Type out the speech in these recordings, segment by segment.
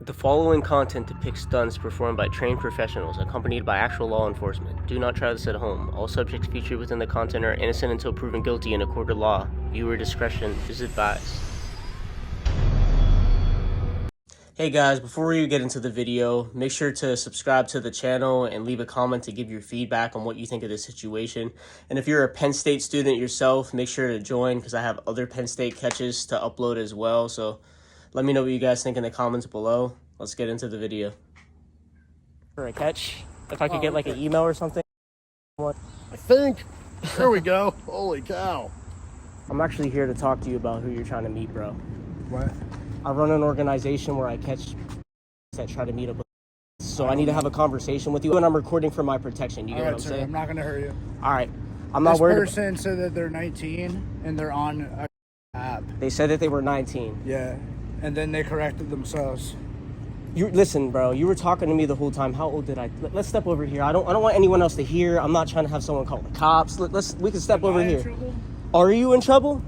The following content depicts stunts performed by trained professionals accompanied by actual law enforcement. Do not try this at home. All subjects featured within the content are innocent until proven guilty in a court of law. Viewer discretion is advised. Hey guys, before we get into the video, make sure to subscribe to the channel and leave a comment to give your feedback on what you think of the situation. And if you're a Penn State student yourself, make sure to join because I have other Penn State catches to upload as well. So let me know what you guys think in the comments below. Let's get into the video. For a catch, if I could get like an email or something. I think. There we go. Holy cow. I'm actually here to talk to you about who you're trying to meet, bro. What? I run an organization where I catch that try to meet up with. So I need to have a conversation with you, and I'm recording for my protection. You get what I'm saying? I'm not going to hurt you. All right. I'm not worried. This person said that they're 19 and they're on a app. They said that they were 19. Yeah. And then they corrected themselves. Listen, bro. You were talking to me the whole time. How old did I? Let's step over here. I don't want anyone else to hear. I'm not trying to have someone call the cops. We can step over here. Trouble? Are you in trouble?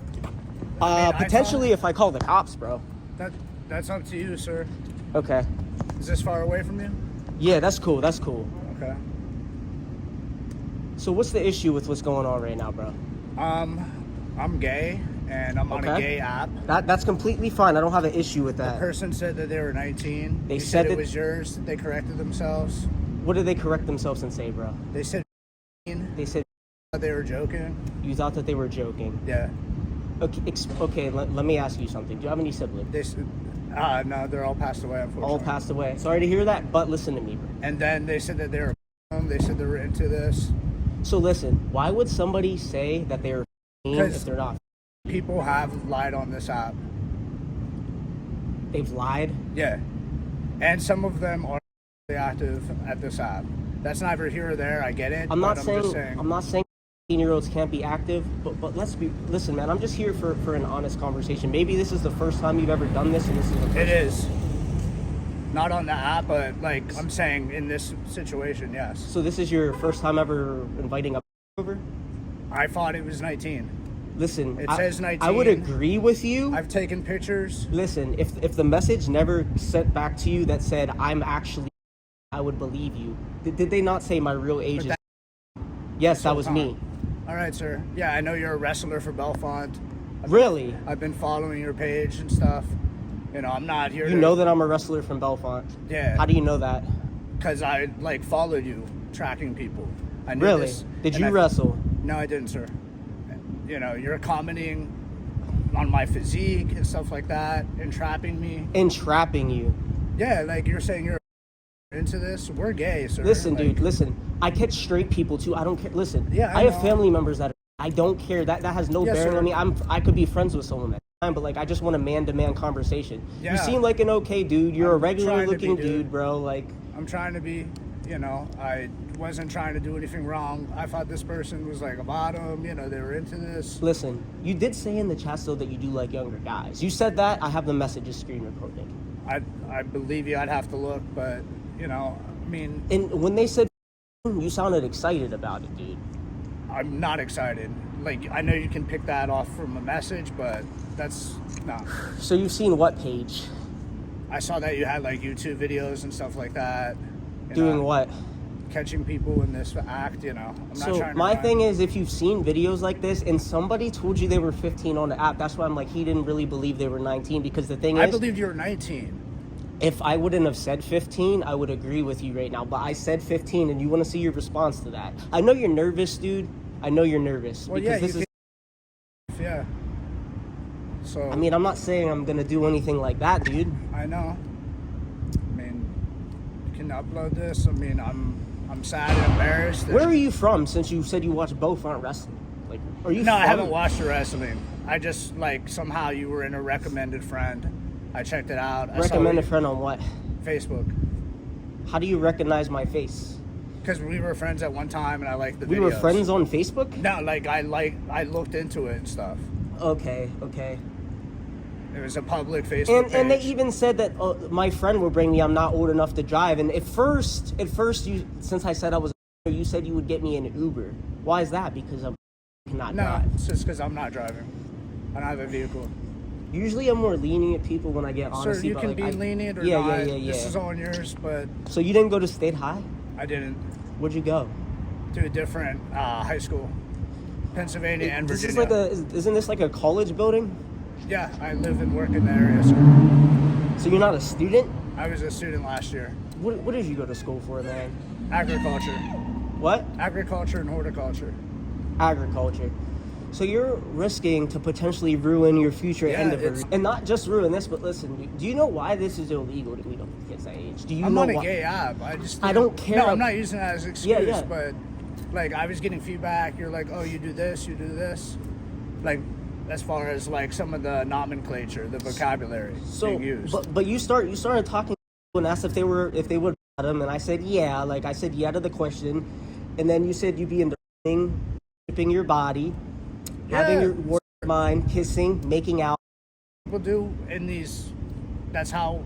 Potentially, if I call the cops, bro. That's up to you, sir. Okay. Is this far away from you? Yeah, that's cool. That's cool. Okay. So what's the issue with what's going on right now, bro? I'm gay, and I'm on a gay app. That's completely fine. I don't have an issue with that. The person said that they were 19. They said said it was yours. They corrected themselves. What did they correct themselves and say, bro? They said They said they were joking. you thought that they were joking. Yeah. Okay, let me ask you something. Do you have any siblings? They said, no, they're all passed away, unfortunately. All passed away. Sorry to hear that, but listen to me, bro. And then they said that they were. They said they were into this. So listen, why would somebody say that they're if they're not? People have lied on this app. They've lied? Yeah. And some of them are active at this app. That's neither here or there. I get it. I'm not saying 18-year-olds can't be active, but listen, man, I'm just here for an honest conversation. Maybe this is the first time you've ever done this, and this is the first It is. Not on the app, but like I'm saying in this situation, yes. So this is your first time ever inviting a over? I thought it was 19. Listen, It says 19. I would agree with you. I've taken pictures. Listen, if the message never sent back to you that said I'm actually, I would believe you. Did they not say my real age is? Yes, that was me. All right, sir. Yeah, I know you're a wrestler for Belfont. Really? I've been following your page and stuff. You know, I'm not here. You know that I'm a wrestler from Belfont. Yeah. How do you know that? Because I followed you, tracking people. I knew Really? this, Did you wrestle? No, I didn't, sir. You know, you're commenting on my physique and stuff like that, entrapping me. Entrapping you? Yeah, like you're saying you're into this. We're gay, sir. Listen, dude, listen. I catch straight people too. I don't care. Listen, yeah, I have family members that I don't care. That has no bearing on me. I could be friends with someone at the time, but like I just want a man-to-man conversation. Yeah. You seem like an okay dude. You're a regular-looking dude, bro. Like I'm trying to be. You know, I wasn't trying to do anything wrong. I thought this person was like a bottom. You know, they were into this. Listen, you did say in the chat though that you do like younger guys. You said that. I have the messages screen recording. I believe you. I'd have to look, but you know, I mean. And when they said, you sounded excited about it, dude. I'm not excited. Like I know you can pick that off from a message, but that's not. So you've seen what page? I saw that you had like YouTube videos and stuff like that. Doing what? Catching people in this act, you know. I'm not trying to my thing is, if you've seen videos like this and somebody told you they were 15 on the app, that's why I'm like, he didn't really believe they were 19 because the thing is, I believed you were 19. If I wouldn't have said 15, I would agree with you right now. But I said 15, and you want to see your response to that. I know you're nervous, dude. I know you're nervous well, because yeah, this is. Yeah. So. I mean, I'm not saying I'm gonna do anything like that, dude. I know. Upload this. I mean, I'm sad and embarrassed. Where are you from? Since you said you watch Beaufort wrestling, like, are you? No, I haven't watched the wrestling. I just like somehow you were in a recommended friend. I checked it out. Recommended friend on what? Facebook. How do you recognize my face? Because we were friends at one time, and I liked the videos. We were friends on Facebook? No, I looked into it and stuff. Okay. It was a public Facebook page. And they even said that my friend would bring me. I'm not old enough to drive. And at first, you, since I said I was, you said you would get me an Uber. Why is that? Because I cannot drive. No, it's just because I'm not driving. I don't have a vehicle. Usually I'm more lenient people when I get honesty. Sir, you but can like, be lenient or yeah, not. Yeah. This is on yours, but So you didn't go to State High? I didn't. Where'd you go? To a different high school, Pennsylvania and This Virginia. is isn't this like a college building? Yeah, I live and work in the area, sir. So you're not a student? I was a student last year. What did you go to school for, man? Agriculture. What? Agriculture and horticulture. Agriculture. So you're risking to potentially ruin your future Yeah, endeavors. And not just ruin this, but listen, do you know why this is illegal to meet up with kids that age? Do you I'm know on a why? gay app. I don't care. No, I'm not using that as an excuse, Yeah. but like I was getting feedback. You're like, oh, you do this, you do this. Like as far as like some of the nomenclature, the vocabulary being used. but you started talking and asked if they would them, and I said yeah. Like I said yeah to the question, and then you said you'd be into shipping your body, having your mind, kissing, making out. People do in these. That's how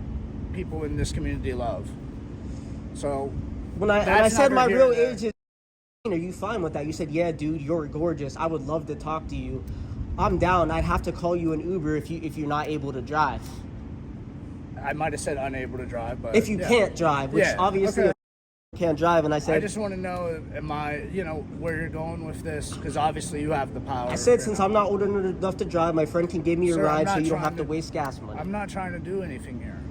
people in this community love. So When I said my neither real here nor age is, are you fine with that? You said yeah, dude, you're gorgeous. I would love to talk to you. I'm down. I'd have to call you an Uber if you're not able to drive. I might have said unable to drive, but If you can't drive, which obviously okay. you can't drive, and I said I just want to know, am I, where you're going with this? Because obviously you have the power. I said since I'm not old enough to drive, my friend can give me a Sir, ride, so you don't trying have to waste gas money. I'm not trying to do anything here.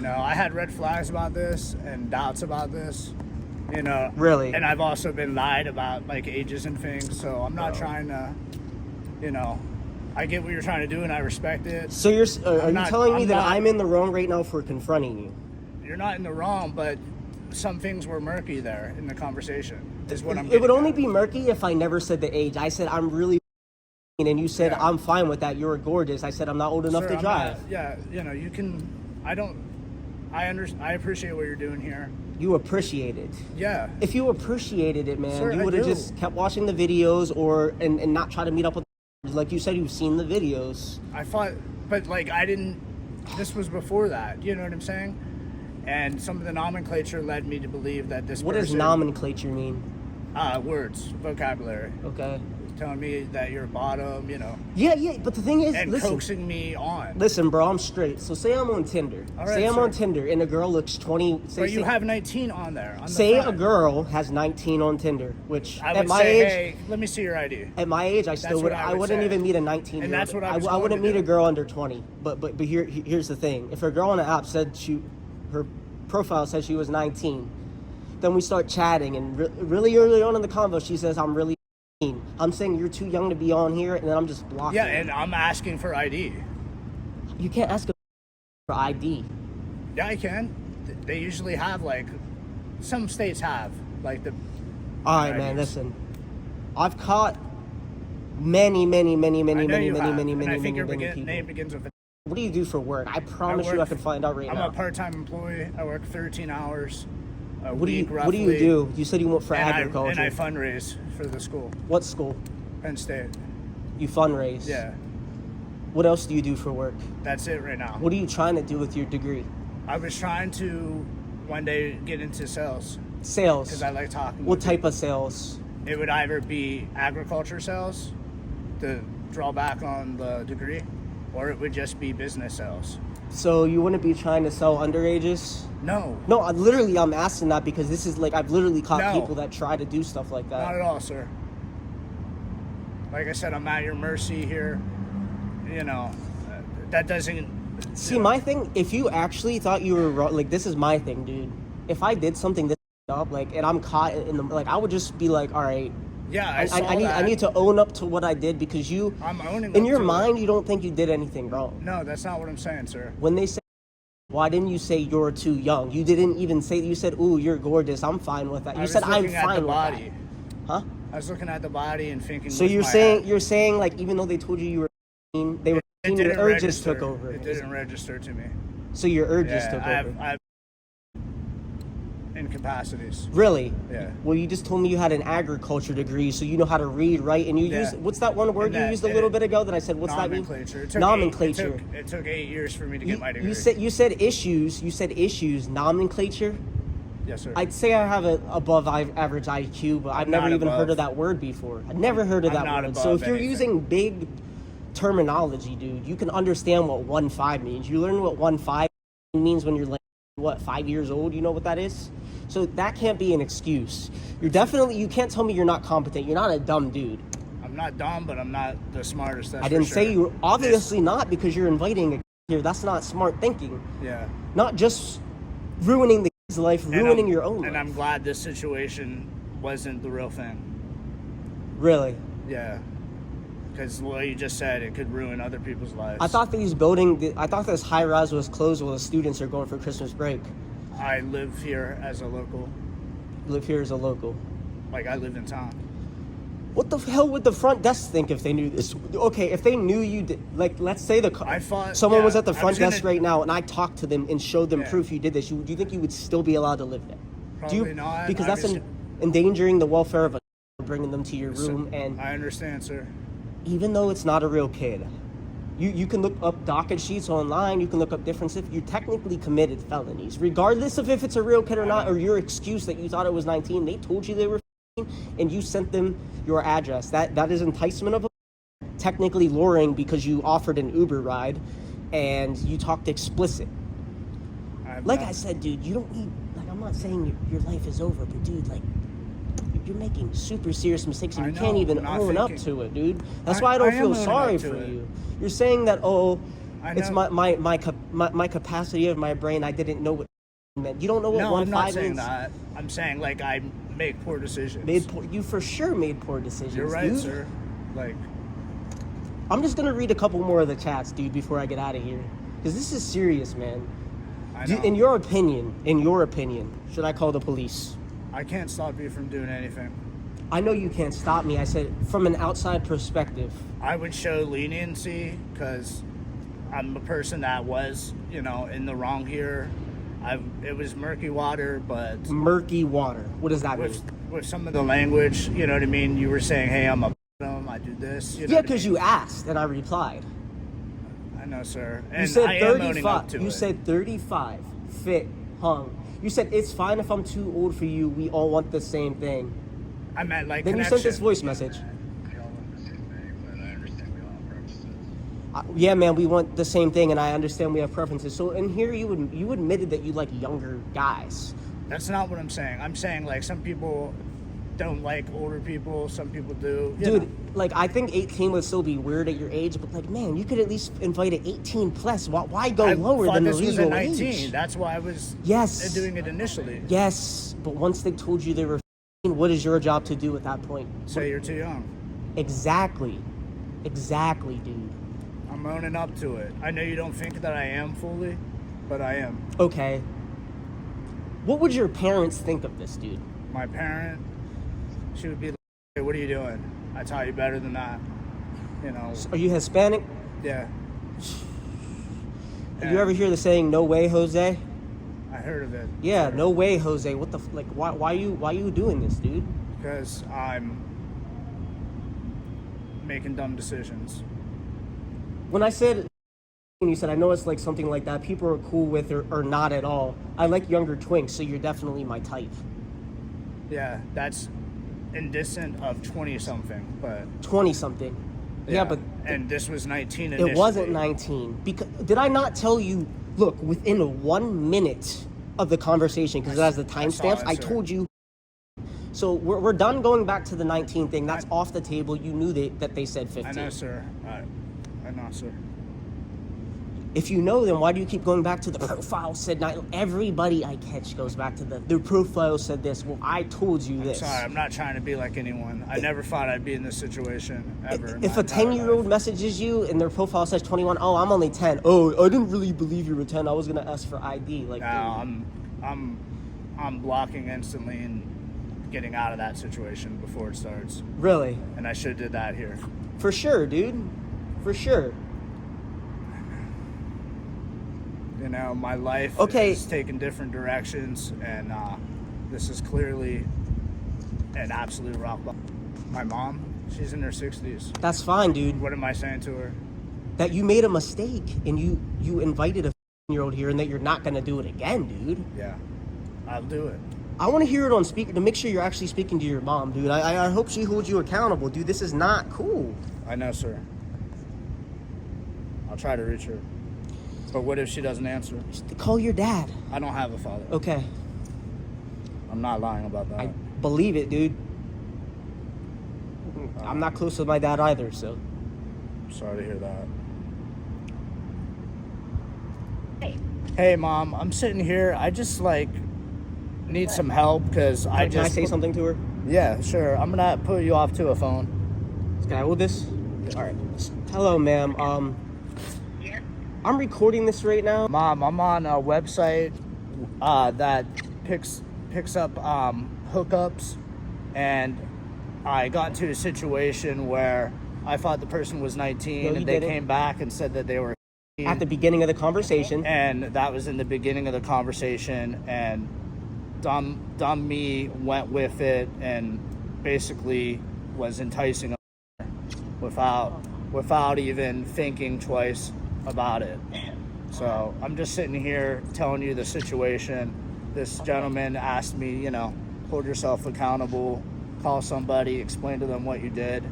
I had red flags about this and doubts about this. Really? And I've also been lied about like ages and things. So I'm not trying to, I get what you're trying to do and I respect it. So are you telling me that not- I'm in the wrong right now for confronting you? You're not in the wrong, but some things were murky there in the conversation. Is what I'm. It would getting only at. be murky if I never said the age. I said I'm really, and you said I'm fine with that. You're gorgeous. I said I'm not old enough Sir, to I'm drive. not- you can. I appreciate what you're doing here. You appreciate it. Yeah. If you appreciated it, man, Sir, you I would have do. just kept watching the videos and not try to meet up with. Like you said, you've seen the videos. I thought, but like I didn't. This was before that. You know what I'm saying? And some of the nomenclature led me to believe that this. What does person, nomenclature mean? Words, vocabulary. Okay. Telling me that you're bottom, Yeah, but the thing is, and listen. coaxing me on. Listen, bro, I'm straight. So say I'm on Tinder. All right, say I'm sir. on Tinder and a girl looks 20. But you have 19 on there. On the Say front. a girl has 19 on Tinder, which I at would my say, age, hey, let me see your ID. at my age, I still That's what would. I I would wouldn't say. even meet a 19. And that's what I was I going wouldn't to meet do. a girl under 20. But here's the thing: if a girl on the app said her profile said she was 19, then we start chatting, and really early on in the convo, she says I'm really. I'm saying you're too young to be on here, and then I'm just blocking. Yeah, and I'm asking for ID. You can't ask for ID. Yeah, I can. They usually have some states have the. All right, man. IDs. Listen, I've caught many I know you have, and I many think your people. name begins with. What do you do for work? I promise you, I can find out right I'm now. a part-time employee. I work 13 hours a What do you week roughly. What do you do? You said you went for agriculture. And I fundraise for the school, What school? Penn State. You fundraise. Yeah, What else do you do for work? that's it right now. What are you trying to do with your degree? I was trying to one day get into sales Sales. because I like talking. What with type of sales? people. It would either be agriculture sales to draw back on the degree, or it would just be business sales. So you wouldn't be trying to sell underages? No, No, I'm asking that because this is I've literally caught No. people that try to do stuff like that. not at all, sir. Like I said, I'm at your mercy here. That doesn't. See, my thing, if you actually thought you were wrong, this is my thing, dude. If I did something this up, and I'm caught in the, I would just be like, all right, Yeah, I saw I that. need to own up to what I did because I'm owning in up your to it. mind, you don't think you did anything wrong. No, that's not what I'm saying, sir. When they say, why didn't you say you're too young? You didn't even say, you said, ooh, you're gorgeous. I'm fine with that. I You was said, I'm looking at fine the with body. that. Huh? I was looking at the body and thinking. So with you're my saying, head. even though they told you were 18, they were It 18, your didn't urges register. took over. It didn't register to me. So your urges Yeah, took I over. have incapacities. Really? Yeah. Well, you just told me you had an agriculture degree, so you know how to read, write, and you Yeah. use what's that one word And you that- used a and little it- bit ago that I said what's that mean? Nomenclature. It took Nomenclature. It took 8 years for me to get my degree. You said issues. You said issues. Nomenclature. Yes, sir. I'd say I have an above average IQ, but I've never not even heard above. of that word before. I've never heard of I'm that not word. So above if you're anything. using big terminology, dude. You can understand what 1-5 means. You learn what 1-5 means when you're like, what, 5 years old? You know what that is? So that can't be an excuse. You can't tell me you're not competent. You're not a dumb dude. I'm not dumb, but I'm not the smartest. That's I didn't for say sure. you were obviously not, because you're inviting a here. That's not smart thinking. Yeah. Not just ruining the kid's life, ruining your own life. And I'm glad this situation wasn't the real thing. Really? Yeah. Because what you just said, it could ruin other people's lives. I thought this high rise was closed while the students are going for Christmas break. I live here as a local. Live here as a local. Like, I live in town. What the hell would the front desk think if they knew this? Okay, if they knew you did, like, let's say someone was at the front desk right now and I talked to them and showed them proof you did this, do you think you would still be allowed to live there? Probably not. Because that's endangering the welfare of bringing them to your room. And I understand, sir. even though it's not a real kid, you can look up docket sheets online, you can look up different stuff. You technically committed felonies, regardless of if it's a real kid or not, or your excuse that you thought it was 19. They told you they were 15, and you sent them your address. That is enticement of technically luring, because you offered an Uber ride and you talked explicit. Like I said, dude, you don't need, like, I'm not saying your life is over, but dude, like, you're making super serious mistakes and you can't even own up to it, dude. That's why I don't feel sorry for you. You're saying that, it's my capacity of my brain, I didn't know what meant. You don't know what 1-5 means? No, I'm not saying that. I'm saying, like, I make poor decisions. You for sure made poor decisions, You're right, dude. sir. Like, I'm just gonna read a couple more of the chats, dude, before I get out of here, because this is serious, man. I know. In your opinion, should I call the police? I can't stop you from doing anything. I know you can't stop me. I said from an outside perspective. I would show leniency because I'm a person that was, in the wrong here. It was murky water, but... Murky water. What does that mean? With some of the language, you know what I mean? You were saying, hey, I'm a I do this. Yeah, because you asked and I replied. I know, sir. And you said I am owning up 35. to You it. said 35. Fit. Hung. You said it's fine if I'm too old for you. We all want the same thing. I meant like then connection. You sent this voice message. Yeah, man, we want the same thing, and I understand we have preferences. So in here, you admitted that you like younger guys. That's not what I'm saying. I'm saying, like, some people don't like older people. Some people do. Dude, like, I think 18 would still be weird at your age, but, like, man, you could at least invite an 18 plus. Why go lower than the legal age? This was a 19. That's why I was doing it initially. Yes, but once they told you they were 15, what is your job to do at that point? Say you're too young. Exactly, dude. I'm owning up to it. I know you don't think that I am fully, but I am. Okay. What would your parents think of this, dude? My parent, she would be like, hey, what are you doing? I taught you better than that. Are you Hispanic? Yeah. Did you ever hear the saying, no way, Jose? I heard of it. Yeah, no way, Jose. What the, like, why you doing this, dude? Because I'm making dumb decisions. When I said, you said, I know it's like something like that, people are cool with or not at all. I like younger twinks, so you're definitely my type. Yeah, that's indecent of 20-something, but... 20-something. Yeah, but... And this was 19 initially. It wasn't 19. Because, did I not tell you, look, within 1 minute of the conversation, because it has the timestamps, I told you. So we're done going back to the 19 thing. That's off the table. You knew that they said 15. I know, sir. I know, sir. If you know, then why do you keep going back to the profile said not? Everybody I catch goes back to the profile said this. Well, I told you this. Sorry, I'm not trying to be like anyone. I never thought I'd be in this situation ever. If a 10-year-old messages you and their profile says 21, oh, I'm only 10. Oh, I didn't really believe you were 10. I was gonna ask for ID. Like, no, I'm blocking instantly and getting out of that situation before it starts. Really? And I should have did that here. For sure, dude. For sure. My life is taking different directions, and this is clearly an absolute rock bottom. My mom, she's in her 60s. That's fine, dude. What am I saying to her? That you made a mistake, and you invited a 15-year-old here, and that you're not going to do it again, dude. Yeah, I'll do it. I want to hear it on speaker to make sure you're actually speaking to your mom, dude. I hope she holds you accountable, dude. This is not cool. I know, sir. I'll try to reach her. But what if she doesn't answer? Just call your dad. I don't have a father. Okay. I'm not lying about that. I believe it, dude. I'm not close with my dad either, so. Sorry to hear that. Hey, Mom, I'm sitting here. I just, need some help because Can I say something to her? Yeah, sure. I'm going to put you off to a phone. Can I hold this? All right. Hello, ma'am. Yeah. I'm recording this right now. Mom, I'm on a website that picks up hookups, and I got into a situation where I thought the person was 19, No, and they came back and said that they were 18. At the beginning of the conversation. And that was in the beginning of the conversation, and dumb me went with it and basically was enticing her without even thinking twice about it. So I'm just sitting here telling you the situation. This gentleman asked me, hold yourself accountable, call somebody, explain to them what you did.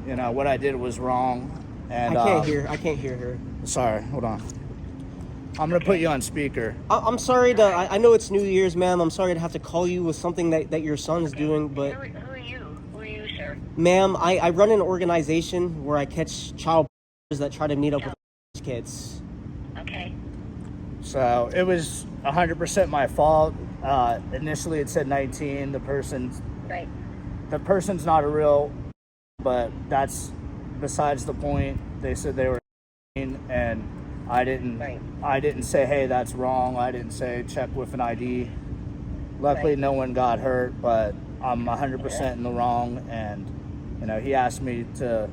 What I did was wrong. And I can't hear her. Sorry, hold on. I'm gonna put you on speaker. I'm sorry to. I know it's New Year's, ma'am. I'm sorry to have to call you with something that your son's doing, but. Who are you? Who are you, sir? Ma'am, I run an organization where I catch child that try to meet up with kids. Okay. So it was 100% my fault. Initially, it said 19. The person's not a real, but that's besides the point. They said they were 18, and I didn't say, hey, that's wrong. I didn't say check with an ID. Luckily, no one got hurt, but I'm 100% in the wrong. And he asked me to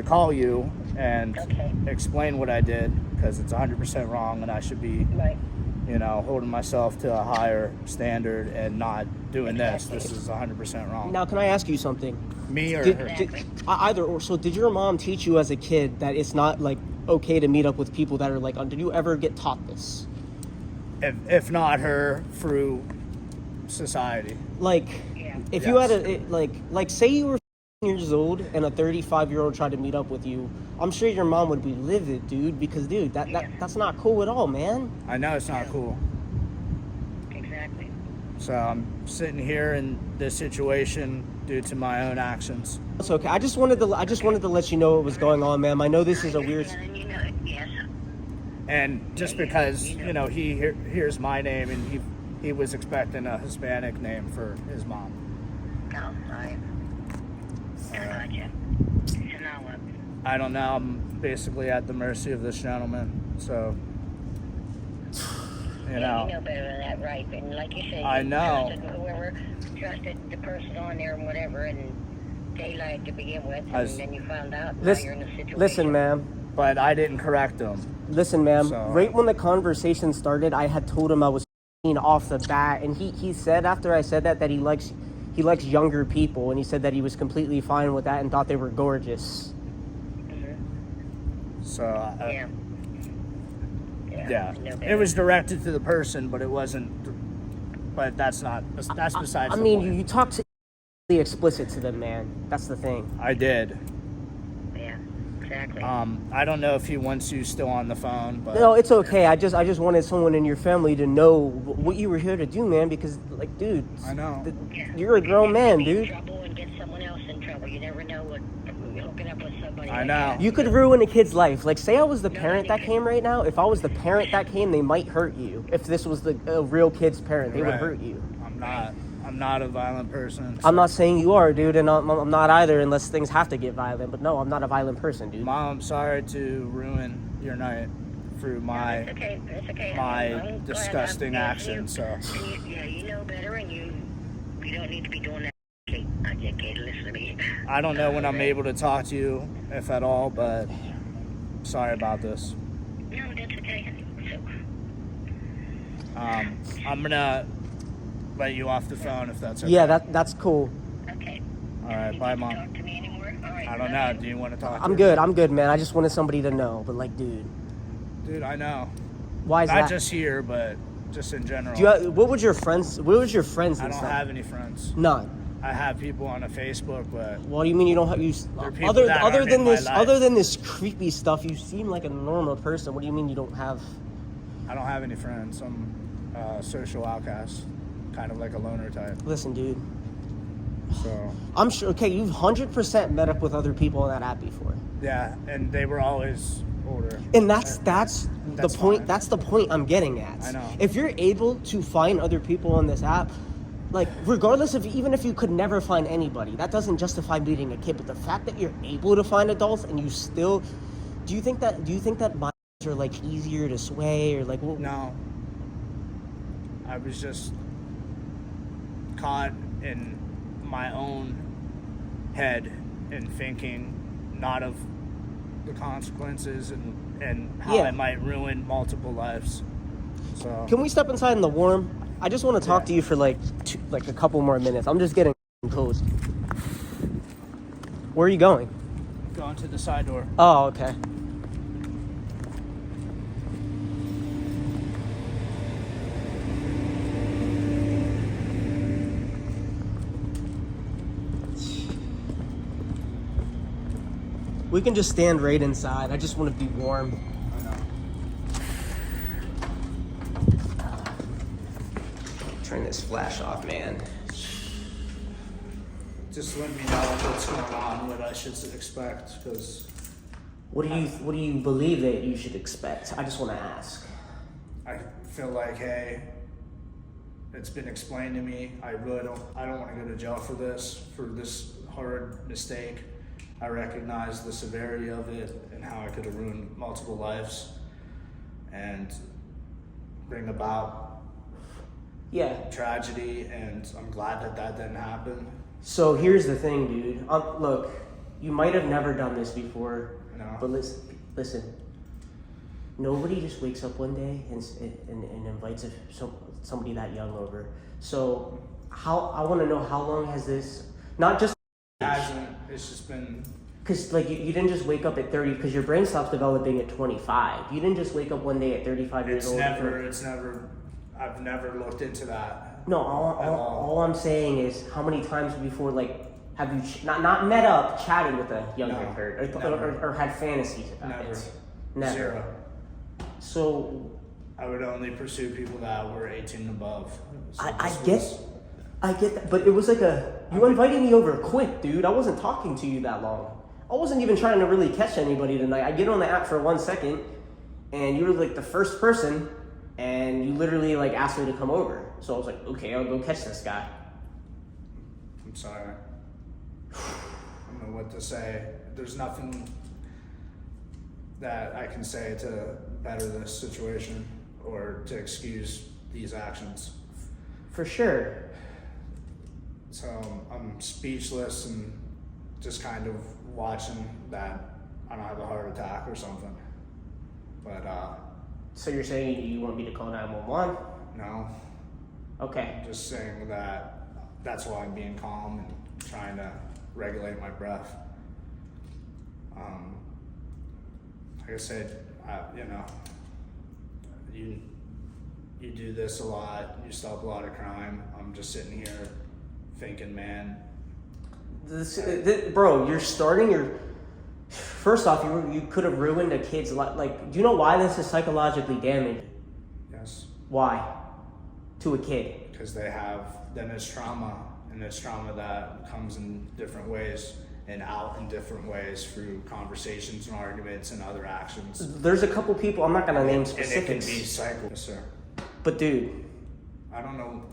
call you and explain what I did, because it's 100% wrong, and I should be holding myself to a higher standard and not doing this. This is 100% wrong. Now, can I ask you something? Me or her? Either or. So did your mom teach you as a kid that it's not okay to meet up with people that are did you ever get taught this? If not her, through society. If you had say you were years old and a 35-year-old tried to meet up with you, I'm sure your mom would be livid, dude, because that's not cool at all, man. I know it's not cool. Exactly. So I'm sitting here in this situation due to my own actions. It's okay. I just wanted to let you know what was going on, ma'am. I know this is a weird. Yes. And just because he hears my name, and he was expecting a Hispanic name for his mom. No, I gotcha. So now what? I don't know. I'm basically at the mercy of this gentleman. So You know better than that, right? And like you said, I know. Trusted the person on there and whatever, and they lied to begin with, and then you found out. Now you're in a situation. Listen, ma'am. But I didn't correct him. Listen, ma'am. So, right when the conversation started, I had told him I was off the bat, and he said after I said that he likes younger people, and he said that he was completely fine with that and thought they were gorgeous. So Yeah. It was directed to the person, but it wasn't. But that's besides the point. I mean, you talked explicit to them, man. That's the thing. I did. Yeah, exactly. I don't know if he wants you still on the phone, but No, it's okay. I just wanted someone in your family to know what you were here to do, man. Because, dude, I know. You're a grown man, dude. Trouble and get someone else in trouble. You never know what hooking up with somebody. I know. You could ruin a kid's life. Say I was the parent that came right now. If I was the parent that came, they might hurt you. If this was the real kid's parent, they would hurt you. I'm not a violent person. So. I'm not saying you are, dude, and I'm not either unless things have to get violent. But no, I'm not a violent person, dude. Mom, I'm sorry to ruin your night through my my disgusting actions. So. You know better, and you don't need to be doing that. Okay, listen to me. I don't know when I'm able to talk to you, if at all, but sorry about this. No, that's okay. I'm gonna let you off the phone if that's okay. Yeah, that's cool. Okay. All right, bye, Mom. Talk to me anymore? All right. I don't know. Do you want to talk? I'm good, man. I just wanted somebody to know. But dude, I know. Why is that? Not just here, but just in general. What would your friends? I don't have any friends. None. I have people on a Facebook, but What do you mean you don't have you? Other than this creepy stuff, you seem like a normal person. What do you mean you don't have? I don't have any friends. I'm a social outcast, kind of like a loner type. Listen, dude. So I'm sure. Okay, you've 100% met up with other people on that app before. yeah, and they were always older. And that's the point. Fine. That's the point I'm getting at. I know. If you're able to find other people on this app, like regardless of even if you could never find anybody, that doesn't justify meeting a kid. But the fact that you're able to find adults and you still, do you think that minds are like easier to sway or like? No. I was just caught in my own head and thinking not of the consequences and how it might ruin multiple lives. So Can we step inside in the warm? I just want to talk to you for like a couple more minutes. I'm just getting cold. Where are you going? going to the side door. Oh, okay. We can just stand right inside. I just want to be warm. I know. Turn this flash off, man. Just let me know what's going on, what I should expect, because What do you believe that you should expect? I just want to ask. I feel like, hey, it's been explained to me. I don't want to go to jail for this hard mistake. I recognize the severity of it and how I could have ruined multiple lives and bring about tragedy, and I'm glad that didn't happen. So here's the thing, dude. Look, you might have never done this before, but listen. Nobody just wakes up one day and invites somebody that young over. So I want to know, how long has this, not just... It's just been... Because like you didn't just wake up at 30, because your brain stops developing at 25. You didn't just wake up one day at 35 years old. I've never looked into that. No, all I'm saying is, how many times before, like, have you not met up, chatted with a younger kid, or had fantasies about it? Never. Zero. So I would only pursue people that were 18 and above. So I get that, but it was like you invited me over quick, dude. I wasn't talking to you that long. I wasn't even trying to really catch anybody tonight. I get on the app for 1 second, and you were like the first person, and you literally like asked me to come over. So I was like, okay, I'll go catch this guy. I'm sorry. I don't know what to say. There's nothing that I can say to better this situation or to excuse these actions. For sure. So I'm speechless and just kind of watching that I don't have a heart attack or something. But So you're saying you want me to call 911? no. Okay. I'm just saying that's why I'm being calm and trying to regulate my breath. Like I said, you do this a lot. You stop a lot of crime. I'm just sitting here thinking, man. Bro, you're starting your... First off, you could have ruined a kid's life. Like, do you know why this is psychologically damaging? Yes. Why? To a kid? Because then it's trauma, and it's trauma that comes in different ways and out in different ways through conversations and arguments and other actions. There's a couple people, I'm not gonna name specifics. And it can be cycle, sir. But dude. I don't know.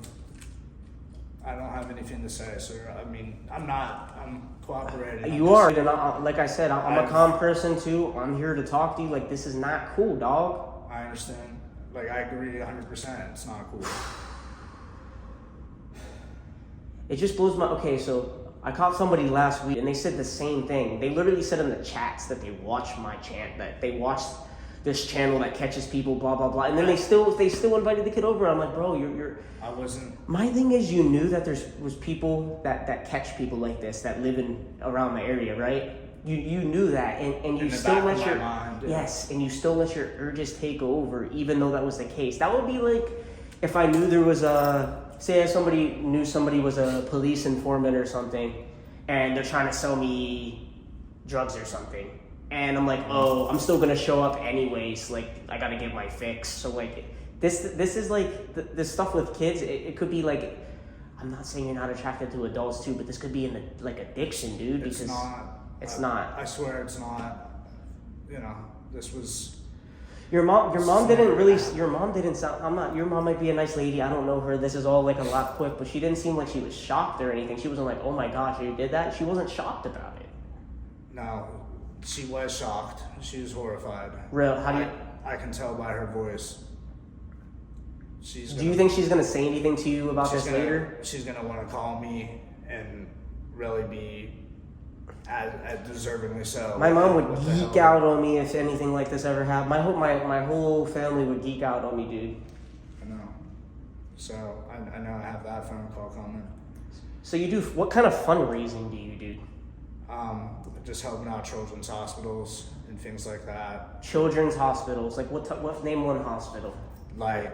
I don't have anything to say, sir. I mean, I'm cooperating. You are, and like I said, I'm a calm person too. I'm here to talk to you. Like, this is not cool, dog. I understand. Like, I agree 100%. It's not cool. It just blows my... Okay, so I caught somebody last week, and they said the same thing. They literally said in the chats that they watch my channel, that they watch this channel that catches people, blah, blah, blah. And then they still invited the kid over. I'm like, bro, you're... I wasn't... My thing is, you knew that was people that catch people like this that live around the area, right? You knew that, and you still let and you still let your urges take over, even though that was the case. That would be like if I knew there was say somebody knew somebody was a police informant or something, and they're trying to sell me drugs or something, and I'm like, oh, I'm still gonna show up anyways. Like, I gotta get my fix. So like, this is like this stuff with kids. It could be like, I'm not saying you're not attracted to adults too, but this could be like addiction, dude. It's because not. It's not. I swear it's not. You know, this was. Your mom didn't really. Your mom didn't sound. I'm not. Your mom might be a nice lady. I don't know her. This is all like a lot quick, but she didn't seem like she was shocked or anything. She wasn't like, oh my gosh, you did that. She wasn't shocked about it. No, she was shocked. She was horrified. Real? How do you? I can tell by her voice. Do you think she's gonna say anything to you about this later? She's gonna want to call me and really be as deservingly so. My mom would geek out on me if anything like this ever happened. My whole family would geek out on me, dude. I know. So I know I have that phone call coming. So you do, what kind of fundraising do you do? Just helping out children's hospitals and things like that. Children's hospitals, like what? Name one hospital. Like,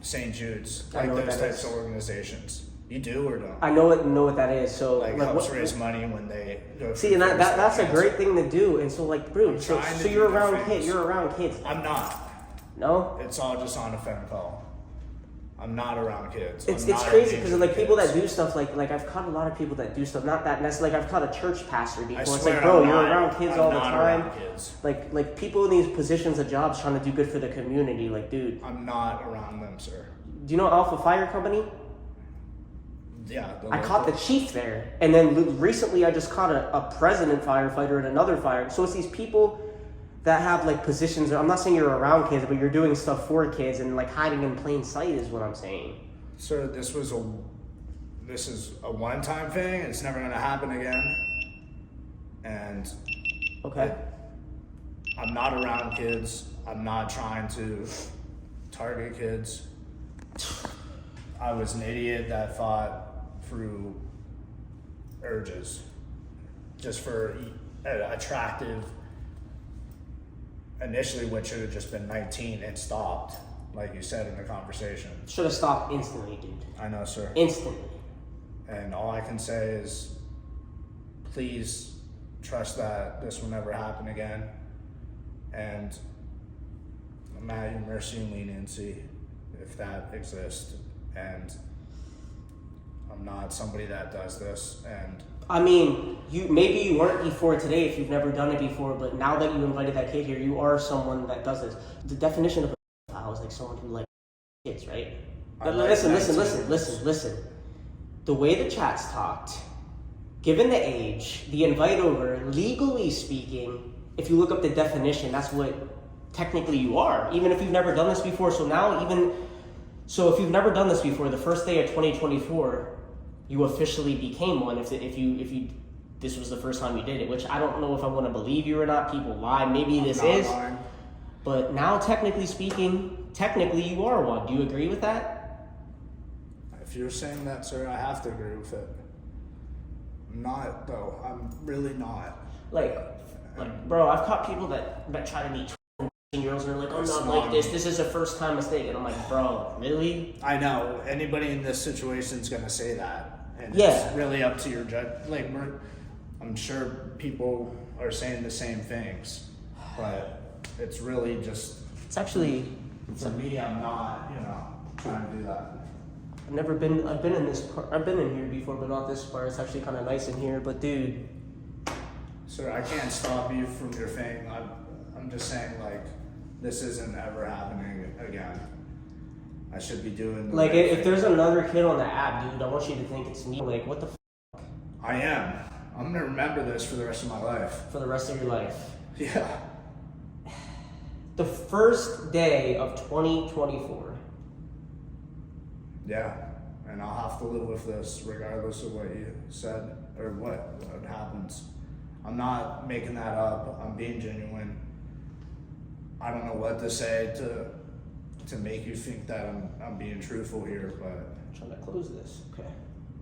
St. Jude's, like those types of organizations. You do or don't? I know what that is. So like helps raise money when they go. See, and that's a great thing to do. And so like, bro, so you're around kids. You're around kids. I'm not. No. It's all just on a phone call. I'm not around kids. It's crazy because like people that do stuff like I've caught a lot of people that do stuff, not that necessarily, like I've caught a church pastor before. It's like, bro, you're around kids all the time. Like people in these positions of jobs trying to do good for the community. Like, dude, I'm not around them, sir. Do you know Alpha Fire Company? Yeah. I caught the chief there, and then recently I just caught a president firefighter at another fire. So it's these people that have like positions. I'm not saying you're around kids, but you're doing stuff for kids and like hiding in plain sight is what I'm saying. Sir, this is a one-time thing. It's never gonna happen again. And okay, I'm not around kids. I'm not trying to target kids. I was an idiot that fought through urges just for attractive. Initially, what should have just been 19 and stopped, like you said in the conversation. Should have stopped instantly, dude. I know, sir. Instantly. And all I can say is, please trust that this will never happen again. And I'm at your mercy and leniency, if that exists. And I'm not somebody that does this. And I mean, maybe you weren't before today if you've never done it before, but now that you invited that kid here, you are someone that does this. The definition of a pedophile is like someone who likes kids, right? But listen. The way the chat's talked, given the age, the invite over, legally speaking, if you look up the definition, that's what technically you are, even if you've never done this before. So if you've never done this before, the first day of 2024, you officially became one. If this was the first time you did it, which I don't know if I want to believe you or not. People lie. Maybe this is. Lying. But now, technically speaking, you are one. Do you agree with that? If you're saying that, sir, I have to agree with it. I'm not, though. I'm really not. Like, bro, I've caught people that try to be 20-year-olds and they're like, I'm not like this. This is a first time mistake. And I'm like, bro, really? I know. Anybody in this situation is going to say that. And yeah. It's really up to your judge. Like, I'm sure people are saying the same things, but it's really just. It's actually. For me, I'm not, trying to do that. I've been in this part. I've been in here before, but not this part. It's actually kind of nice in here. But dude. Sir, I can't stop you from your thing. I'm just saying, like, this isn't ever happening again. I should be doing the like if there's another kid on the app, dude, I want you to think it's me. Like, what the f***? I am. I'm gonna remember this for the rest of my life. For the rest of your life. Yeah. The first day of 2024. Yeah. And I'll have to live with this regardless of what you said or what happens. I'm not making that up. I'm being genuine. I don't know what to say to make you think that I'm being truthful here, but I'm trying to close this. Okay.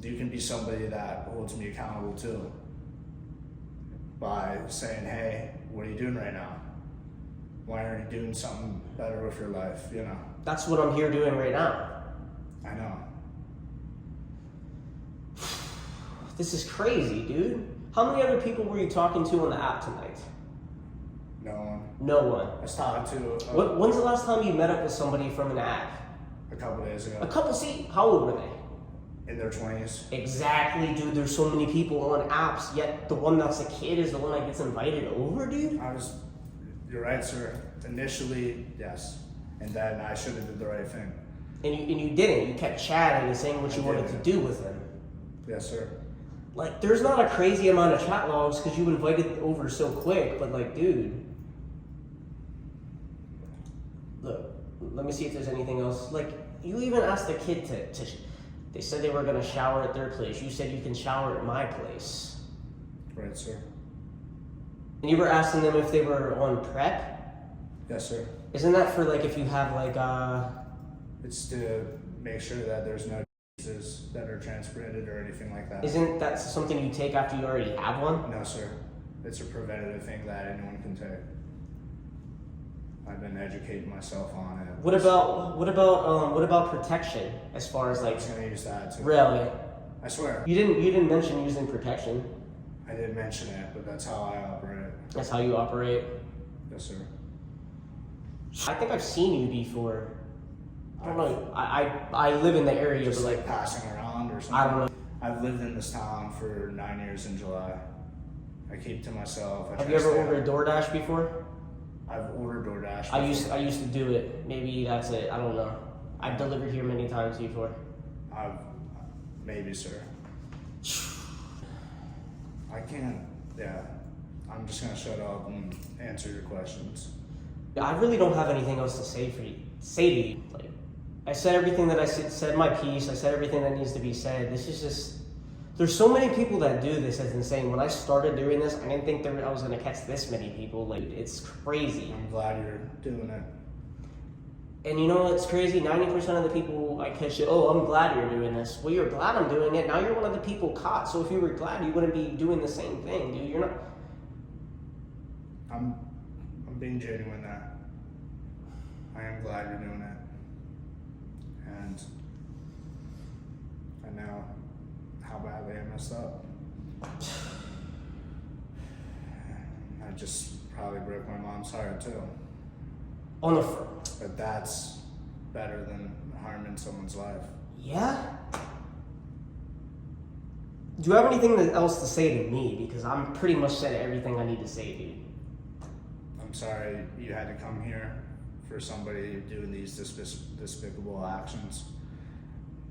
You can be somebody that holds me accountable too by saying, hey, what are you doing right now? why aren't you doing something better with your life, you know? That's what I'm here doing right now. I know. This is crazy, dude. How many other people were you talking to on the app tonight? No one. No one. I was talking to When's the last time you met up with somebody from an app? a couple days ago. A couple, see, how old were they? In their 20s. Exactly, dude. There's so many people on apps, yet the one that's a kid is the one that gets invited over, dude. You're right, sir. Initially, yes. And then I should have did the right thing. And you didn't. You kept chatting and saying what you wanted to do with them. Yes, sir. Like, there's not a crazy amount of chat logs because you invited over so quick, but like, dude. Look, let me see if there's anything else. Like, you even asked the kid to they said they were going to shower at their place. You said you can shower at my place. Right, sir. And you were asking them if they were on prep? Yes, sir. Isn't that for like if you have like It's to make sure that there's no diseases that are transmitted or anything like that. Isn't that something you take after you already have one? No, sir. It's a preventative thing that anyone can take. I've been educating myself on it. What about protection as far as I like was gonna use that too. really? I swear. You didn't mention using protection. I didn't mention it, but that's how I operate. That's how you operate. Yes, sir. I think I've seen you before. I don't know. I live in the area, Just but like passing around or something. I don't know. I've lived in this town for 9 years in July. I keep to myself. Have you ever ordered DoorDash before? I've ordered DoorDash I before. used to do it. Maybe that's it. I don't know. I've delivered here many times before. Maybe, sir. I can't. Yeah. I'm just gonna shut up and answer your questions. I really don't have anything else to say to you. Like, I said everything that I said my piece. I said everything that needs to be said. This is just. There's so many people that do this. It's insane. When I started doing this, I didn't think I was gonna catch this many people. Like, it's crazy. I'm glad you're doing it. And you know what's crazy? 90% of the people I catch it, oh, I'm glad you're doing this. Well, you're glad I'm doing it. Now you're one of the people caught. So if you were glad, you wouldn't be doing the same thing, dude. You're not. I'm being genuine there. I am glad you're doing it. And I know how badly I messed up. I just probably broke my mom's heart too. On the But that's better than harming someone's life. Yeah? Do you have anything else to say to me? Because I'm pretty much said everything I need to say, dude. I'm sorry you had to come here for somebody doing these despicable actions.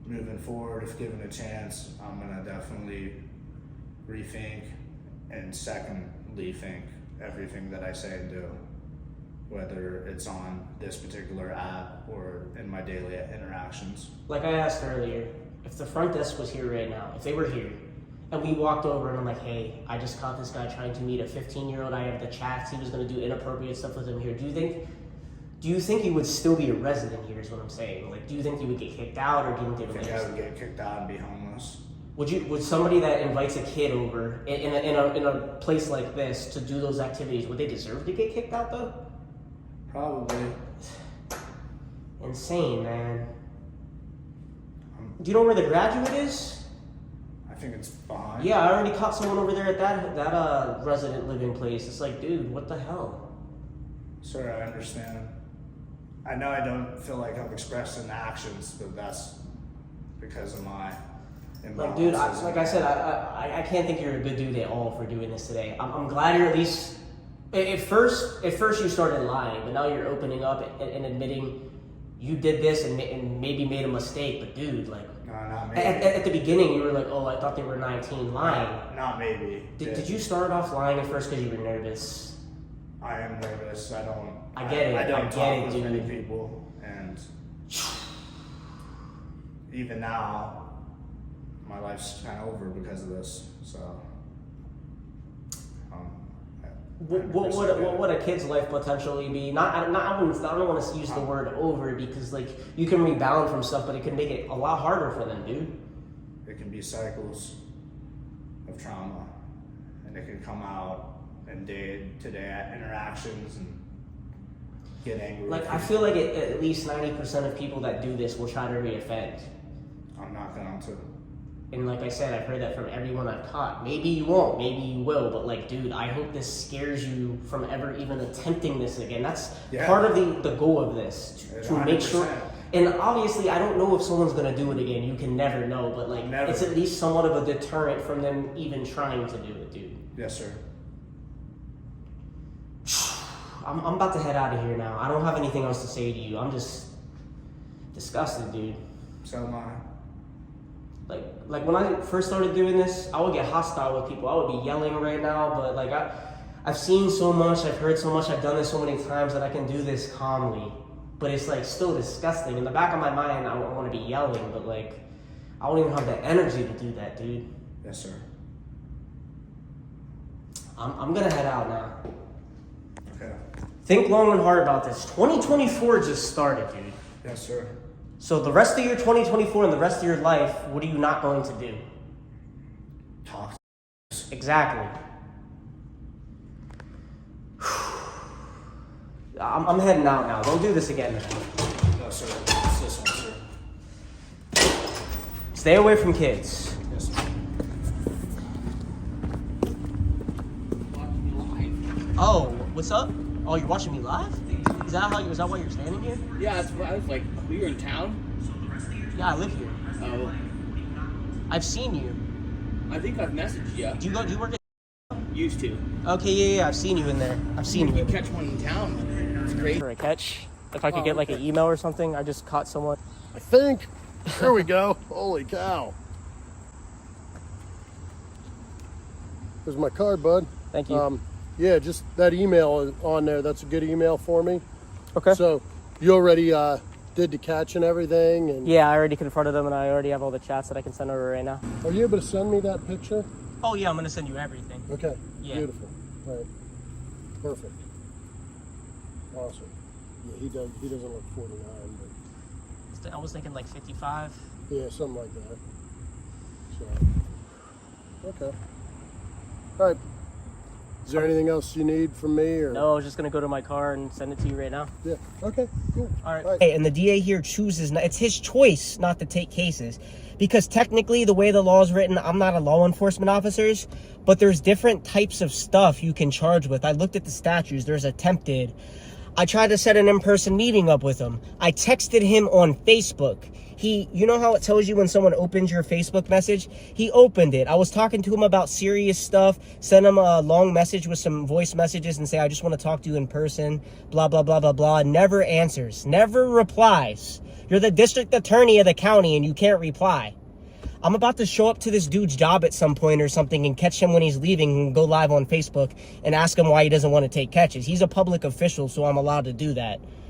Moving forward, if given a chance, I'm gonna definitely rethink and secondly think everything that I say and do, whether it's on this particular app or in my daily interactions. Like I asked earlier, if the front desk was here right now, if they were here, and we walked over and I'm like, hey, I just caught this guy trying to meet a 15-year-old. I have the chats. He was going to do inappropriate stuff with him here. Do you think he would still be a resident here is what I'm saying? Like, do you think he would get kicked out or do you think they would I would get kicked out and be homeless. Would somebody that invites a kid over in a place like this to do those activities, would they deserve to get kicked out though? Probably. Insane, man. Do you know where the Graduate is? I think it's behind. Yeah, I already caught someone over there at that resident living place. It's like, dude, what the hell? Sir, I understand. I know I don't feel like I'm expressing actions, but that's because of my imbalances. Like, dude, like I said, I can't think you're a good dude at all for doing this today. I'm glad you're at least. At first you started lying, but now you're opening up and admitting you did this and maybe made a mistake. But dude, like. No, not maybe. At the beginning, you were like, oh, I thought they were 19, lying. Not maybe. Did you start off lying at first because you were nervous? I am nervous. I get it. I don't talk with dude. many people, and even now, my life's kind of over because of this. So, what would a kid's life potentially be? I don't want to use the word over because like you can rebound from stuff, but it can make it a lot harder for them, dude. It can be cycles of trauma, and it can come out in day-to-day interactions, and get angry. Like, I feel like at least 90% of people that do this will try to reoffend. I'm not going to. And like I said, I've heard that from everyone I've caught. Maybe you won't, maybe you will, but like, dude, I hope this scares you from ever even attempting this again. That's part of the goal of this, to make sure. And obviously, I don't know if someone's gonna do it again. You can never know, but like, it's at least somewhat of a deterrent from them even trying to do it, dude. Yes, sir. I'm about to head out of here now. I don't have anything else to say to you. I'm just disgusted, dude. So am I. Like when I first started doing this, I would get hostile with people. I would be yelling right now, but like I've seen so much, I've heard so much, I've done this so many times that I can do this calmly. But it's like still disgusting. In the back of my mind, I don't want to be yelling, but like I don't even have the energy to do that, dude. Yes, sir. I'm gonna head out now. Okay. Think long and hard about this. 2024 just started, dude. Yes, sir. So the rest of your 2024 and the rest of your life, what are you not going to do? Talk. Exactly. I'm heading out now. Don't do this again. No, sir. It's this one, sir. Stay away from kids. Yes, sir. Oh, what's up? Oh, you're watching me live? Is that why you're standing here? Yeah, that's what I was like. We were in town. Yeah, I live here. Oh, I've seen you. I think I've messaged you. Do you work at? Used to. Okay, yeah, I've seen you in there. I've seen you. You catch one in town. It's great. For a catch. If I could get like an email or something, I just caught someone. I think. There we go. Holy cow. Here's my card, bud. Thank you. Yeah, just that email on there. That's a good email for me. Okay. So you already did the catch and everything? And Yeah, I already confronted them and I already have all the chats that I can send over right now. are you able to send me that picture? Oh yeah, I'm gonna send you everything. Okay. Yeah. Beautiful. All right. Perfect. Awesome. Yeah, he doesn't look 49, but I was thinking like 55. yeah, something like that. So okay. All right. Is there anything else you need from me, or? No, I was just gonna go to my car and send it to you right now. Yeah. Okay. Cool. All right. Hey, and the DA here chooses, it's his choice not to take cases. Because technically, the way the law is written, I'm not a law enforcement officer, but there's different types of stuff you can charge with. I looked at the statutes. There's attempted. I tried to set an in-person meeting up with him. I texted him on Facebook. You know how it tells you when someone opens your Facebook message? He opened it. I was talking to him about serious stuff, sent him a long message with some voice messages and say, I just want to talk to you in person, blah, blah, blah, blah, blah. Never answers, never replies. You're the district attorney of the county and you can't reply. I'm about to show up to this dude's job at some point or something and catch him when he's leaving and go live on Facebook and ask him why he doesn't want to take catches. He's a public official, so I'm allowed to do that.